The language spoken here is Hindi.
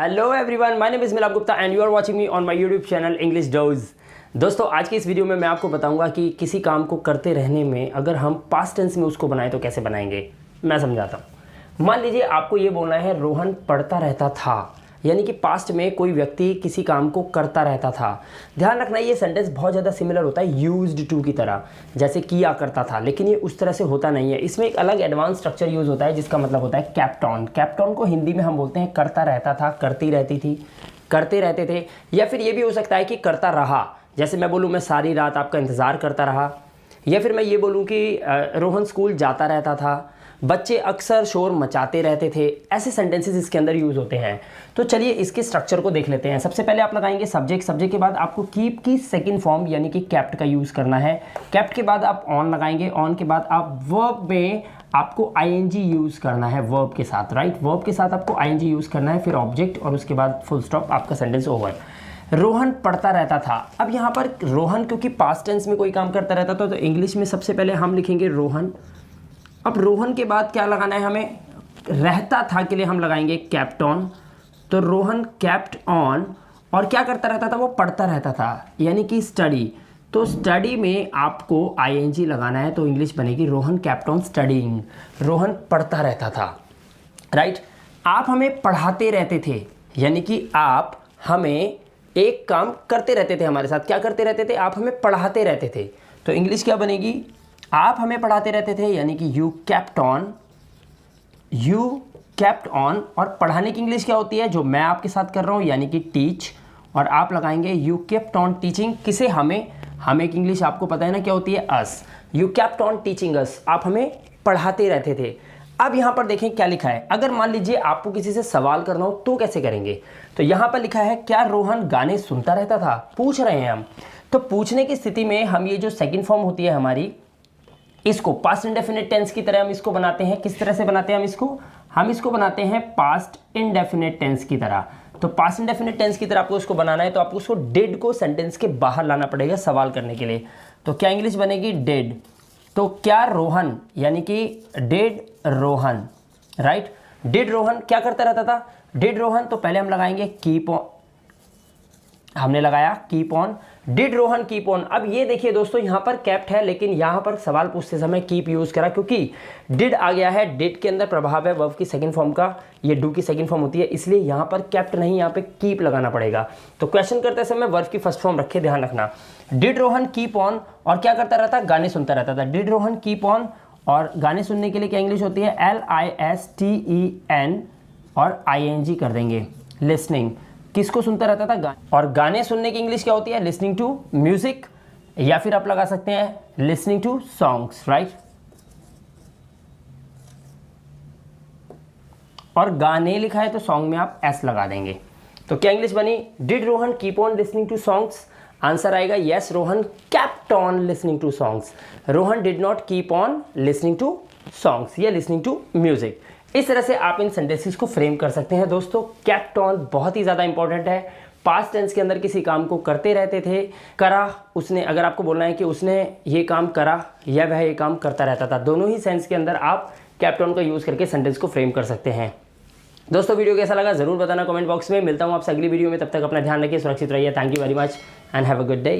Hello everyone, my name is Milap Gupta and you are watching me on my YouTube channel English Dose. दोस्तों, आज की इस वीडियो में मैं आपको बताऊंगा कि किसी काम को करते रहने में अगर हम पास्ट टेंस में उसको बनाएं तो कैसे बनाएंगे। मैं समझाता हूँ। मान लीजिए आपको ये बोलना है रोहन पढ़ता रहता था, यानी कि पास्ट में कोई व्यक्ति किसी काम को करता रहता था। ध्यान रखना, ये सेंटेंस बहुत ज़्यादा सिमिलर होता है यूज्ड टू की तरह, जैसे किया करता था, लेकिन ये उस तरह से होता नहीं है। इसमें एक अलग एडवांस स्ट्रक्चर यूज़ होता है जिसका मतलब होता है कैप्ट ऑन। कैप्ट ऑन को हिंदी में हम बोलते हैं करता रहता था, करती रहती थी, करते रहते थे, या फिर ये भी हो सकता है कि करता रहा। जैसे मैं बोलूँ मैं सारी रात आपका इंतज़ार करता रहा, या फिर मैं ये बोलूँ कि रोहन स्कूल जाता रहता था, बच्चे अक्सर शोर मचाते रहते थे। ऐसे सेंटेंसेस इसके अंदर यूज़ होते हैं। तो चलिए इसके स्ट्रक्चर को देख लेते हैं। सबसे पहले आप लगाएंगे सब्जेक्ट। सब्जेक्ट के बाद आपको कीप की सेकंड फॉर्म यानी कि कैप्ट का यूज़ करना है। कैप्ट के बाद आप ऑन लगाएंगे। ऑन के बाद आप वर्ब में आपको आईएनजी यूज़ करना है वर्ब के साथ, राइट। वर्ब के साथ आपको आईएनजी यूज़ करना है, फिर ऑब्जेक्ट और उसके बाद फुल स्टॉप, आपका सेंटेंस ओवर। रोहन पढ़ता रहता था। अब यहाँ पर रोहन क्योंकि पास्ट टेंस में कोई काम करता रहता था तो इंग्लिश में सबसे पहले हम लिखेंगे रोहन। अब रोहन के बाद क्या लगाना है हमें, रहता था के लिए हम लगाएंगे कैप्ट ऑन। तो रोहन कैप्ट ऑन, और क्या करता रहता था, वो पढ़ता रहता था, यानी कि स्टडी। तो स्टडी में आपको आईएनजी लगाना है, तो इंग्लिश बनेगी Rohan kept on studying. Rohan पढ़ता रहता था, राइट। आप हमें पढ़ाते रहते थे, यानी कि आप हमें एक काम करते रहते थे हमारे साथ। क्या करते रहते थे, आप हमें पढ़ाते रहते थे। तो इंग्लिश क्या बनेगी, आप हमें पढ़ाते रहते थे, यानी कि you kept on, you kept on. और पढ़ाने की इंग्लिश क्या होती है, जो मैं आपके साथ कर रहा हूँ, यानी कि टीच। और आप लगाएंगे यू कैप्ट ऑन टीचिंग। किसे, हमें। हमें की इंग्लिश आपको पता है ना क्या होती है, us. You kept on teaching us, आप हमें पढ़ाते रहते थे। अब यहाँ पर देखें क्या लिखा है। अगर मान लीजिए आपको किसी से सवाल करना हो तो कैसे करेंगे। तो यहाँ पर लिखा है क्या रोहन गाने सुनता रहता था, पूछ रहे हैं हम। तो पूछने की स्थिति में हम ये जो सेकेंड फॉर्म होती है हमारी, इसको पास्ट इंडेफिनिट टेंस की तरह हम इसको बनाते हैं। किस तरह से बनाते हैं हम इसको बनाते हैं पास्ट इंडेफिनिट टेंस की तरह। तो पास्ट इंडेफिनिट टेंस की तरह आपको इसको बनाना है, तो आपको उसको डिड को सेंटेंस के बाहर लाना पड़ेगा सवाल करने के लिए। तो क्या इंग्लिश बनेगी, डिड। तो क्या रोहन, यानी कि did Rohan, right. Did Rohan क्या करता रहता था, डिड रोहन। तो पहले हम लगाएंगे कीप ऑन, हमने लगाया keep on, did Rohan keep on. अब ये देखिए दोस्तों, यहाँ पर कैप्ट है, लेकिन यहाँ पर सवाल पूछते समय कीप यूज़ करा, क्योंकि डिड आ गया है। डिड के अंदर प्रभाव है वर्ब की सेकंड फॉर्म का, ये डू की सेकंड फॉर्म होती है, इसलिए यहाँ पर कैप्ट नहीं, यहाँ पे कीप लगाना पड़ेगा। तो क्वेश्चन करते समय वर्ब की फर्स्ट फॉर्म रखे, ध्यान रखना। डिड रोहन कीप ऑन, और क्या करता रहता, गाने सुनता रहता था। डिड रोहन कीप ऑन, और गाने सुनने के लिए क्या इंग्लिश होती है, LISTEN, और ING कर देंगे, लिसनिंग। किसको सुनता रहता था, और गाने सुनने की इंग्लिश क्या होती है, लिसनिंग टू म्यूजिक, या फिर आप लगा सकते हैं लिसनिंग टू सॉन्ग्स, राइट। और गाने लिखा है तो सॉन्ग में आप S लगा देंगे। तो क्या इंग्लिश बनी, did Rohan keep on listening to songs. Answer आएगा yes, Rohan kept on listening to songs. Rohan did not keep on listening to songs या लिसनिंग टू म्यूजिक। इस तरह से आप इन सेंटेंसेस को फ्रेम कर सकते हैं। दोस्तों, कैप्ट ऑन बहुत ही ज़्यादा इंपॉर्टेंट है। पास्ट टेंस के अंदर किसी काम को करते रहते थे, करा उसने, अगर आपको बोलना है कि उसने ये काम करा या वह ये काम करता रहता था, दोनों ही सेंस के अंदर आप कैप्ट ऑन का यूज़ करके सेंटेंस को फ्रेम कर सकते हैं। दोस्तों, वीडियो कैसा लगा ज़रूर बताना कमेंट बॉक्स में। मिलता हूँ आपसे अगली वीडियो में, तब तक अपना ध्यान रखिए, सुरक्षित रहिए। Thank you very much and have a good day.